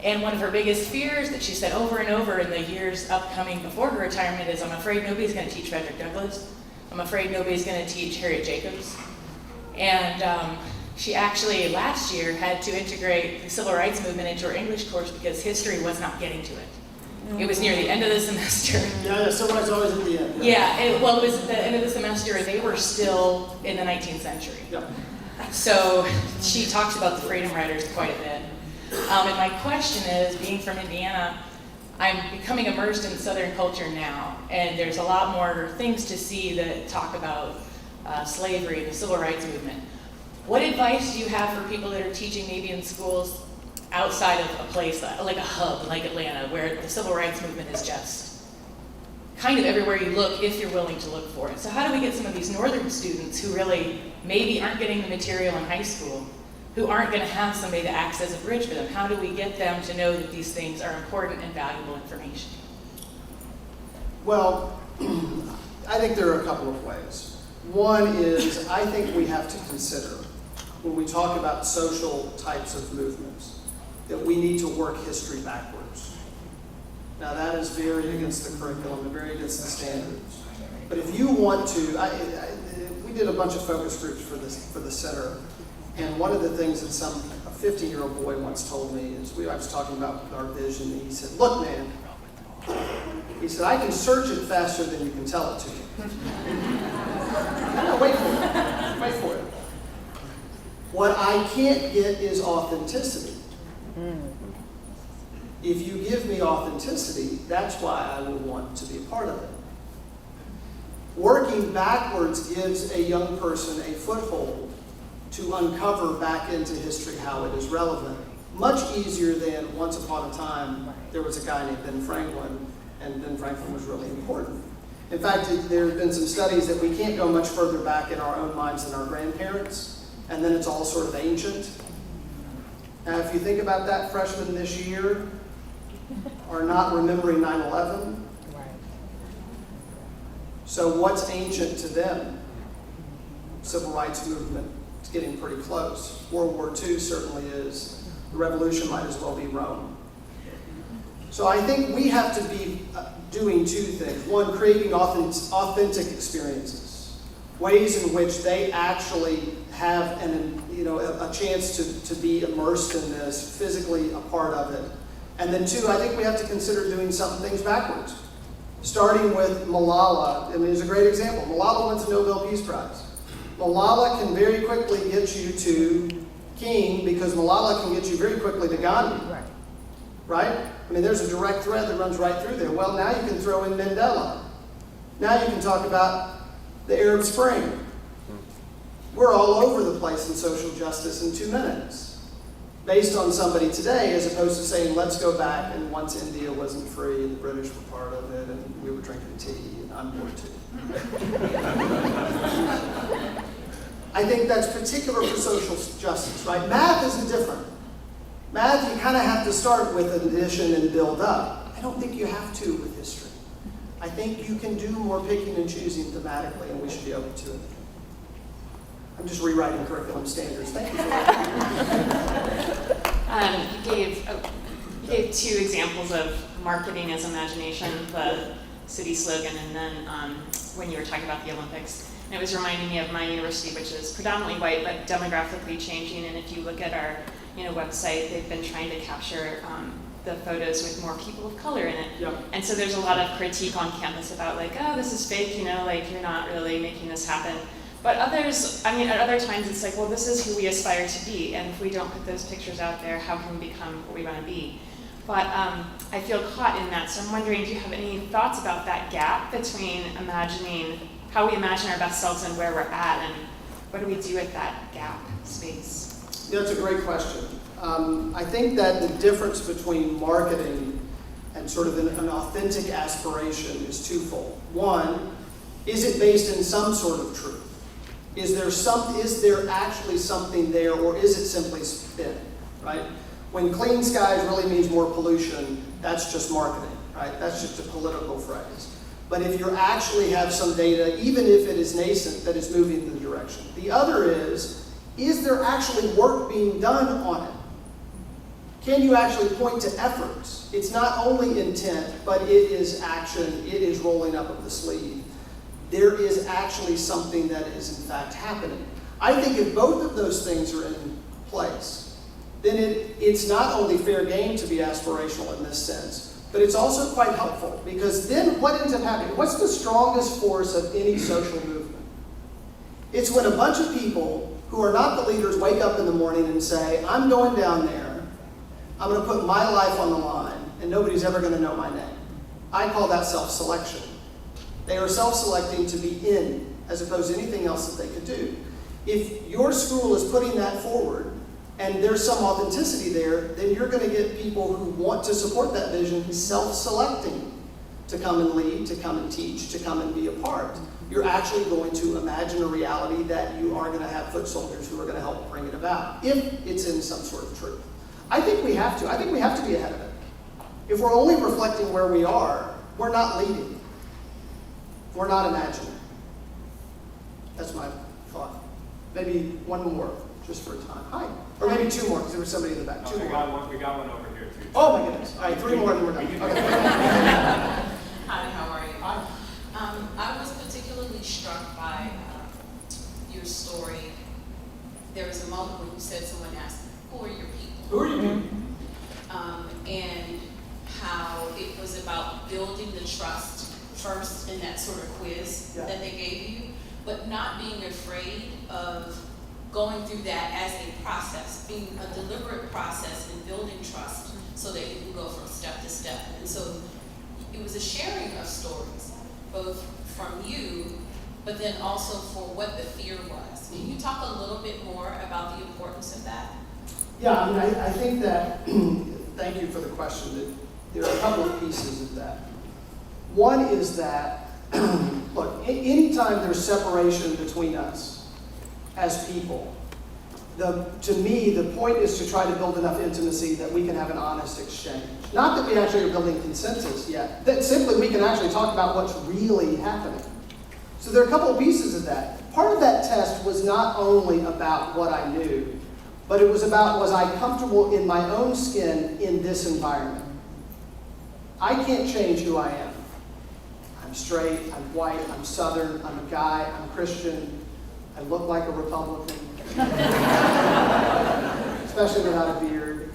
And one of her biggest fears that she said over and over in the years upcoming before her retirement is, I'm afraid nobody's going to teach Frederick Douglass. I'm afraid nobody's going to teach Harriet Jacobs. And she actually last year had to integrate the civil rights movement into her English course because history was not getting to it. It was near the end of the semester. Yeah, civil rights always at the end. Yeah, it was at the end of the semester, and they were still in the 19th century. Yeah. So she talks about the Freedom Riders quite a bit. And my question is, being from Indiana, I'm becoming immersed in Southern culture now, and there's a lot more things to see that talk about slavery, the civil rights movement. What advice do you have for people that are teaching maybe in schools outside of a place like a hub like Atlanta, where the civil rights movement is just kind of everywhere you look if you're willing to look for it? So how do we get some of these northern students who really maybe aren't getting the material in high school, who aren't going to have somebody that acts as a bridge for them? How do we get them to know that these things are important and valuable information? Well, I think there are a couple of ways. One is, I think we have to consider, when we talk about social types of movements, that we need to work history backwards. Now that is very against the curriculum and very against the standards. But if you want to, we did a bunch of focus groups for the center, and one of the things that a 15-year-old boy once told me is, I was talking about our vision, and he said, "Look, man," he said, "I can search it faster than you can tell it to me." No, wait for it. Wait for it. What I can't get is authenticity. If you give me authenticity, that's why I will want to be a part of it. Working backwards gives a young person a foothold to uncover back into history how it is relevant. Much easier than once upon a time, there was a guy named Ben Franklin, and Ben Franklin was really important. In fact, there have been some studies that we can't go much further back in our own minds than our grandparents, and then it's all sort of ancient. Now, if you think about that, freshmen this year are not remembering 9/11. So what's ancient to them? Civil rights movement. It's getting pretty close. World War II certainly is. The revolution might as well be Rome. So I think we have to be doing two things. One, creating authentic experiences, ways in which they actually have a chance to be immersed in this, physically a part of it. And then two, I think we have to consider doing some things backwards. Starting with Malala, it's a great example. Malala wins the Nobel Peace Prize. Malala can very quickly get you to King because Malala can get you very quickly to Gandhi. Right? There's a direct thread that runs right through there. Well, now you can throw in Mandela. Now you can talk about the Arab Spring. We're all over the place in social justice in 2 minutes. Based on somebody today, as opposed to saying, let's go back and once India wasn't free and the British were part of it and we were drinking tea and I'm bored too. I think that's particular for social justice, right? Math isn't different. Math, you kind of have to start with an addition and build up. I don't think you have to with history. I think you can do more picking and choosing thematically, and we should be able to. I'm just rewriting curriculum standards. Thank you for that. You gave two examples of marketing as imagination, the city slogan, and then when you were talking about the Olympics. And it was reminding me of my university, which is predominantly white, but demographically changing. And if you look at our website, they've been trying to capture the photos with more people of color in it. Yep. And so there's a lot of critique on campus about this is fake, you're not really making this happen. But others, at other times it's like, well, this is who we aspire to be, and if we don't put those pictures out there, how can we become what we want to be? But I feel caught in that, so I'm wondering, do you have any thoughts about that gap between how we imagine our best selves and where we're at, and what do we do with that gap space? That's a great question. I think that the difference between marketing and sort of an authentic aspiration is twofold. One, is it based in some sort of truth? Is there actually something there, or is it simply spin, right? When clean skies really means more pollution, that's just marketing, right? That's just a political phrase. But if you actually have some data, even if it is nascent, that is moving in the direction. The other is there actually work being done on it? Can you actually point to efforts? It's not only intent, but it is action, it is rolling up of the sleeve. There is actually something that is in fact happening. I think if both of those things are in place, then it's not only fair game to be aspirational in this sense, but it's also quite helpful, because then what ends up happening? What's the strongest force of any social movement? It's when a bunch of people who are not the leaders wake up in the morning and say, I'm going down there, I'm going to put my life on the line, and nobody's ever going to know my name. I call that self-selection. They are self-selecting to be in, as opposed to anything else that they could do. If your school is putting that forward, and there's some authenticity there, then you're going to get people who want to support that vision self-selecting to come and lead, to come and teach, to come and be a part. You're actually going to imagine a reality that you are going to have foot soldiers who are going to help bring it about, if it's in some sort of truth. I think we have to. I think we have to be ahead of it. If we're only reflecting where we are, we're not leading. We're not imagining. That's my thought. Maybe one more. just for a time. Hi. Or maybe two more, because there was somebody in the back. Two We more. got one over here too. Oh my goodness. All right, three more and then we're done. Okay. Hi, how are you? Hi. I was particularly struck by your story. There was a moment when you said someone asked, who are your people? Who are you people? And how it was about building the trust first in that sort of quiz that they gave you, but not being afraid of going through that as a process, being a deliberate process in building trust so that you can go from step to step. And so it was a sharing of stories, both from you, but then also for what the fear was. Can you talk a little bit more about the importance of that? Yeah, I mean, I think that, thank you for the question, that there are a couple of pieces of that. One is that, look, anytime there's separation between us as people, to me, the point is to try to build enough intimacy that we can have an honest exchange. Not that we actually are building consensus yet, that simply we can actually talk about what's really happening. So there are a couple of pieces of that. Part of that test was not only about what I knew, but it was about, was I comfortable in my own skin in this environment? I can't change who I am. I'm straight, I'm white, I'm Southern, I'm a guy, I'm Christian, I look like a Republican, especially without a beard.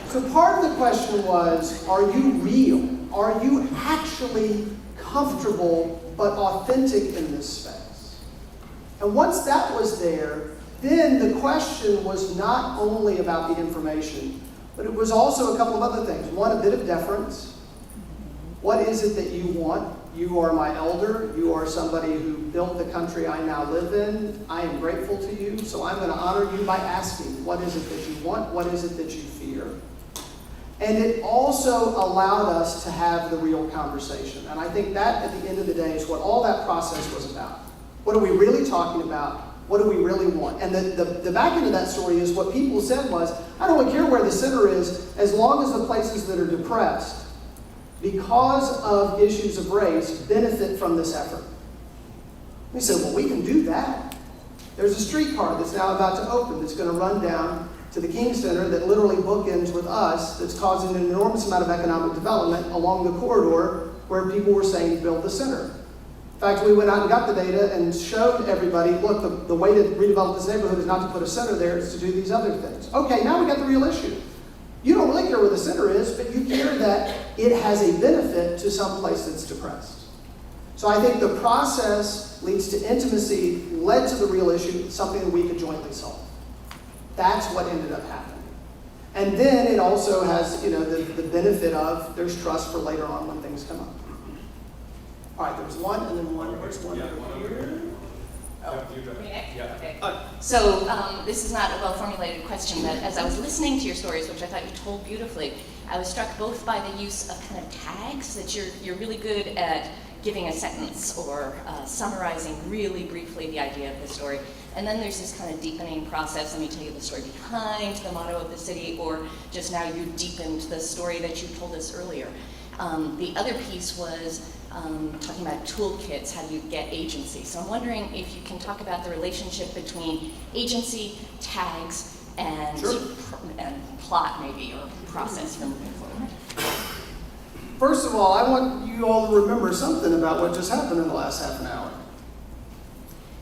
So part of the question was, are you real? Are you actually comfortable but authentic in this space? And once that was there, then the question was not only about the information, but it was also a couple of other things. One, a bit of deference. What is it that you want? You are my elder. You are somebody who built the country I now live in. I am grateful to you, so I'm going to honor you by asking, what is it that you want? What is it that you fear? And it also allowed us to have the real conversation. And I think that, at the end of the day, is what all that process was about. What are we really talking about? What do we really want? And the back end of that story is what people said was, I don't really care where the center is, as long as the places that are depressed, because of issues of race, benefit from this effort. We said, well, we can do that. There's a streetcar that's now about to open that's going to run down to the King Center that literally bookends with us, that's causing an enormous amount of economic development along the corridor where people were saying to build the center. In fact, we went out and got the data and showed everybody, look, the way to redevelop this neighborhood is not to put a center there, it's to do these other things. Okay, now we got the real issue. You don't really care where the center is, but you care that it has a benefit to some place that's depressed. So I think the process leads to intimacy, led to the real issue, something that we could jointly solve. That's what ended up happening. And then it also has, the benefit of there's trust for later on when things come up. All right, there was one, and then one. Where's one over here? So this is not a well-formulated question, but as I was listening to your stories, which I thought you told beautifully, I was struck both by the use of kind of tags, that you're really good at giving a sentence or summarizing really briefly the idea of the story. And then there's this kind of deepening process. Let me tell you the story behind the motto of the city, or just now you deepened the story that you told us earlier. The other piece was talking about toolkits, how do you get agency? So I'm wondering if you can talk about the relationship between agency, tags, and, and plot maybe, or process for moving forward. First of all, I want you all to remember something about what just happened in the last half an hour.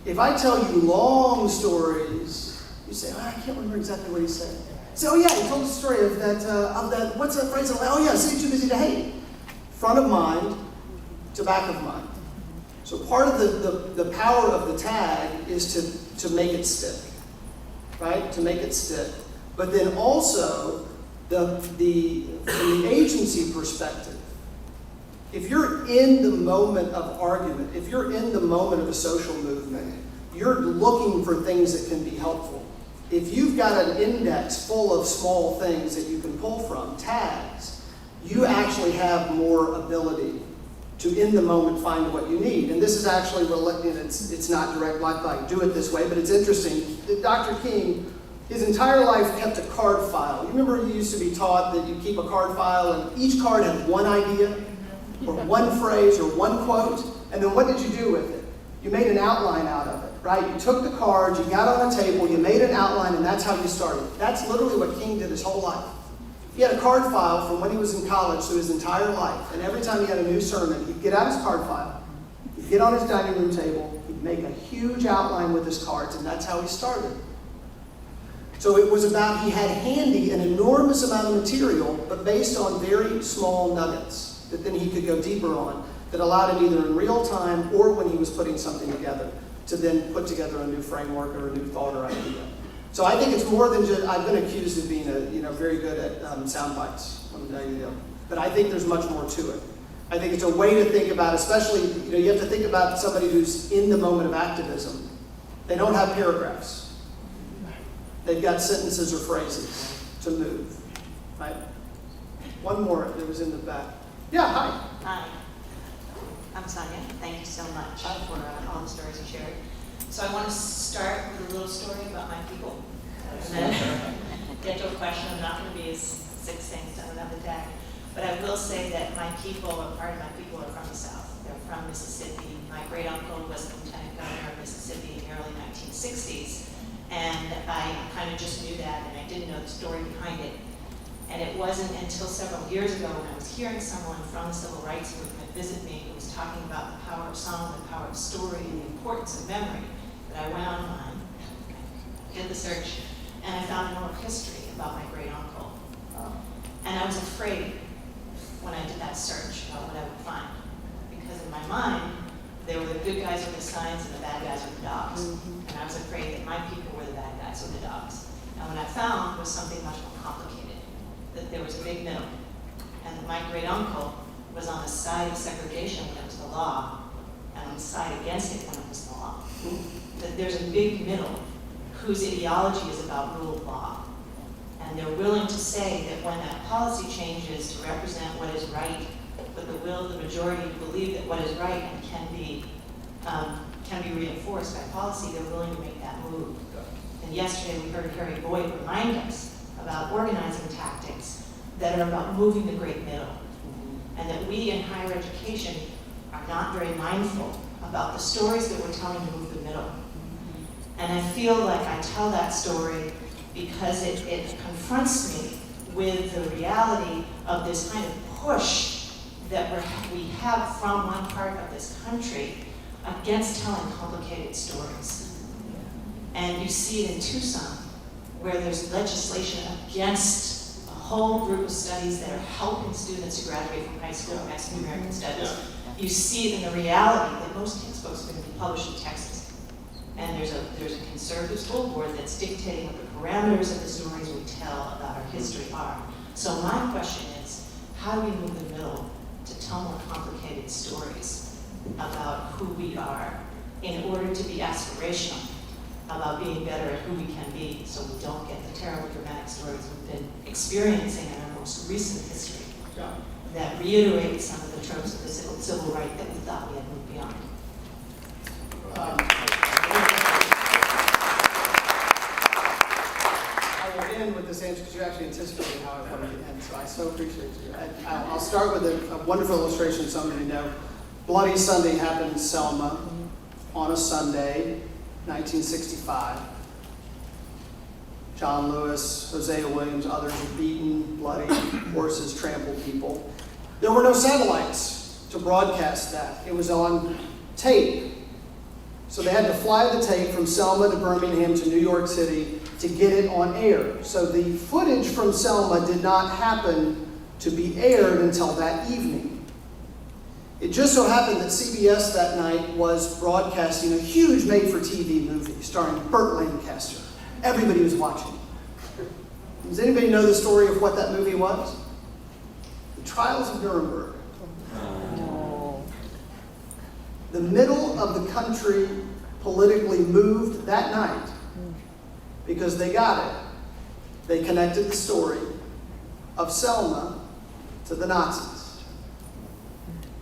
If I tell you long stories, you say, I can't remember exactly what he said. Say, oh yeah, he told the story of that, what's that phrase? Oh yeah, city too busy to hate. Front of mind to back of mind. So part of the power of the tag is to make it stick, right? To make it stick. But then also, from the agency perspective, if you're in the moment of argument, if you're in the moment of a social movement, you're looking for things that can be helpful. If you've got an index full of small things that you can pull from, tags, you actually have more ability to, in the moment, find what you need. And this is actually, it's not direct, like do it this way, but it's interesting. Dr. King, his entire life kept a card file. You remember you used to be taught that you keep a card file and each card had one idea, or one phrase, or one quote, and then what did you do with it? You made an outline out of it, right? You took the cards, you got on a table, you made an outline, and that's how you started. That's literally what King did his whole life. He had a card file from when he was in college through his entire life, and every time he had a new sermon, he'd get out his card file, he'd get on his dining room table, he'd make a huge outline with his cards, and that's how he started. So it was about, he had handy an enormous amount of material, but based on very small nuggets that then he could go deeper on, that allowed him either in real time or when he was putting something together to then put together a new framework or a new thought or idea. So I think it's more than just, I've been accused of being very good at sound bites. But I think there's much more to it. I think it's a way to think about, especially, you have to think about somebody who's in the moment of activism. They don't have paragraphs. They've got sentences or phrases to move, right? One more that was in the back. Yeah, hi. Hi. I'm Sonia. Thank you so much for all the stories you shared. So I want to start with a little story about my people, and then get to a question. I'm not going to be as succinct on another day, but I will say that my people, or part of my people, are from the South. They're from Mississippi. My great uncle was the Lieutenant Governor of Mississippi in the early 1960s, and I kind of just knew that, and I didn't know the story behind it. And it wasn't until several years ago when I was hearing someone from the civil rights movement visit me who was talking about the power of song, the power of story, and the importance of memory, that I went online, did the search, and I found an oral history about my great uncle. And I was afraid when I did that search about what I would find. Because in my mind, there were the good guys with the signs and the bad guys with the dogs. And I was afraid that my people were the bad guys with the dogs. And what I found was something much more complicated. That there was a big middle, and that my great uncle was on the side of segregation when it was the law, and on the side against it when it was the law. That there's a big middle whose ideology is about rule of law, and they're willing to say that when that policy changes to represent what is right, but the will of the majority to believe that what is right and can be reinforced by policy, they're willing to make that move. And yesterday we heard Harry Boyd remind us about organizing tactics that are about moving the great middle. And that we in higher education are not very mindful about the stories that we're telling to move the middle. And I feel like I tell that story because it confronts me with the reality of this kind of push that we have from one part of this country against telling complicated stories. And you see it in Tucson, where there's legislation against a whole group of studies that are helping students who graduate from high school, Mexican American Studies. You see it in the reality that most textbooks are going to be published in Texas. And there's a conservative school board that's dictating what the parameters of the stories we tell about our history are. So my question is, how do we move the middle to tell more complicated stories about who we are in order to be aspirational about being better at who we can be, so we don't get the terrible dramatic stories we've been experiencing in our most recent history that reiterate some of the tropes of the civil right that we thought we had moved beyond. I will end with this answer because you actually anticipated how I wanted to end, so I so appreciate you. I'll start with a wonderful illustration some of you know. Bloody Sunday happened in Selma on a Sunday, 1965. John Lewis, Hosea Williams, others were beaten, bloody, horses trampled people. There were no satellites to broadcast that. It was on tape. So they had to fly the tape from Selma to Birmingham to New York City to get it on air. So the footage from Selma did not happen to be aired until that evening. It just so happened that CBS that night was broadcasting a huge made-for-TV movie starring Burt Lancaster. Everybody was watching. Does anybody know the story of what that movie was? The Trials of Nuremberg. The middle of the country politically moved that night because they got it. They connected the story of Selma to the Nazis.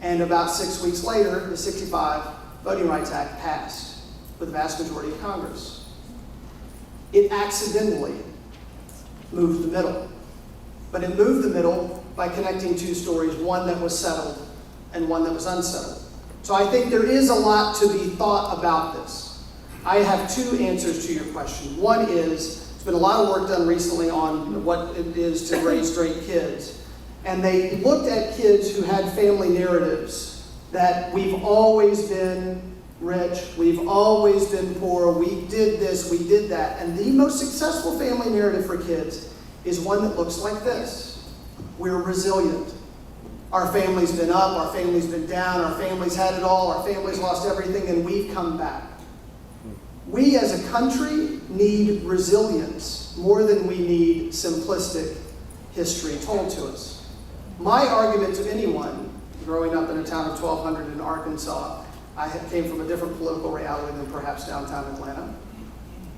And about 6 weeks later, the 65 Voting Rights Act passed with a vast majority of Congress. It accidentally moved the middle. But it moved the middle by connecting two stories, one that was settled and one that was unsettled. So I think there is a lot to be thought about this. I have two answers to your question. One is, there's been a lot of work done recently on what it is to raise great kids. And they looked at kids who had family narratives that we've always been rich, we've always been poor, we did this, we did that. And the most successful family narrative for kids is one that looks like this. We're resilient. Our family's been up, our family's been down, our family's had it all, our family's lost everything, and we've come back. We as a country need resilience more than we need simplistic history told to us. My argument to anyone, growing up in a town of 1,200 in Arkansas, I came from a different political reality than perhaps downtown Atlanta.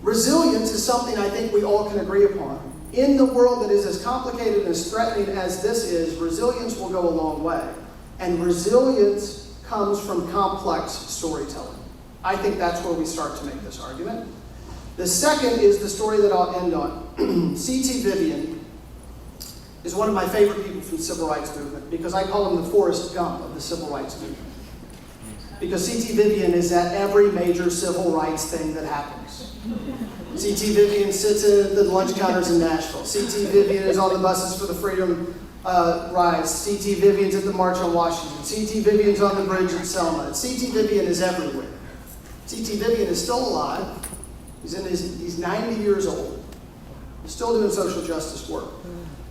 Resilience is something I think we all can agree upon. In the world that is as complicated and as threatening as this is, resilience will go a long way. And resilience comes from complex storytelling. I think that's where we start to make this argument. The second is the story that I'll end on. C.T. Vivian is one of my favorite people from the Civil Rights Movement because I call him the Forrest Gump of the Civil Rights Movement. Because C.T. Vivian is at every major civil rights thing that happens. C.T. Vivian sits at the lunch counters in Nashville. C.T. Vivian is on the buses for the Freedom Rides. C.T. Vivian's at the March on Washington. C.T. Vivian's on the bridge in Selma. C.T. Vivian is everywhere. C.T. Vivian is still alive. He's 90 years old. He's still doing social justice work.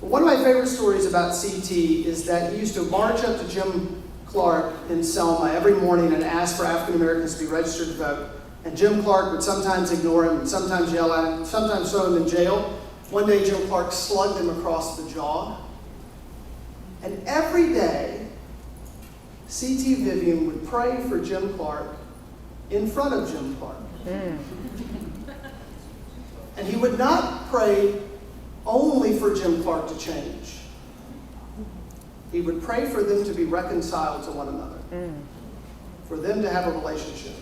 But one of my favorite stories about C.T. is that he used to march up to Jim Clark in Selma every morning and ask for African Americans to be registered to vote. And Jim Clark would sometimes ignore him, and sometimes yell at him, sometimes throw him in jail. One day Jim Clark slugged him across the jaw. And every day, C.T. Vivian would pray for Jim Clark in front of Jim Clark. And he would not pray only for Jim Clark to change. He would pray for them to be reconciled to one another, for them to have a relationship.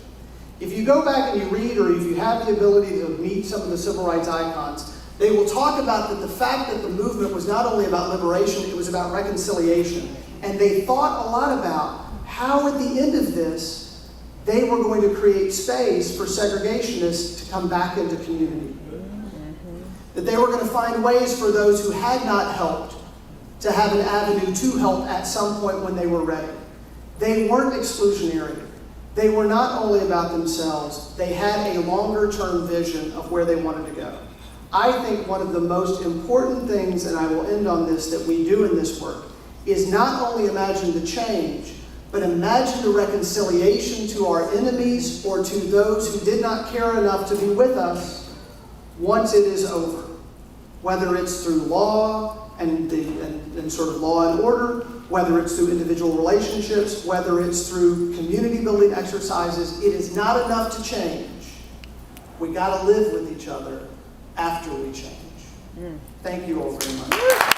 If you go back and you read, or if you have the ability to meet some of the civil rights icons, they will talk about that the fact that the movement was not only about liberation, it was about reconciliation. And they thought a lot about how at the end of this, they were going to create space for segregationists to come back into community. That they were going to find ways for those who had not helped to have an avenue to help at some point when they were ready. They weren't exclusionary. They were not only about themselves, they had a longer-term vision of where they wanted to go. I think one of the most important things, and I will end on this, that we do in this work, is not only imagine the change, but imagine the reconciliation to our enemies or to those who did not care enough to be with us once it is over. Whether it's through law and sort of law and order, whether it's through individual relationships, whether it's through community building exercises, it is not enough to change. We got to live with each other after we change. Thank you all very much.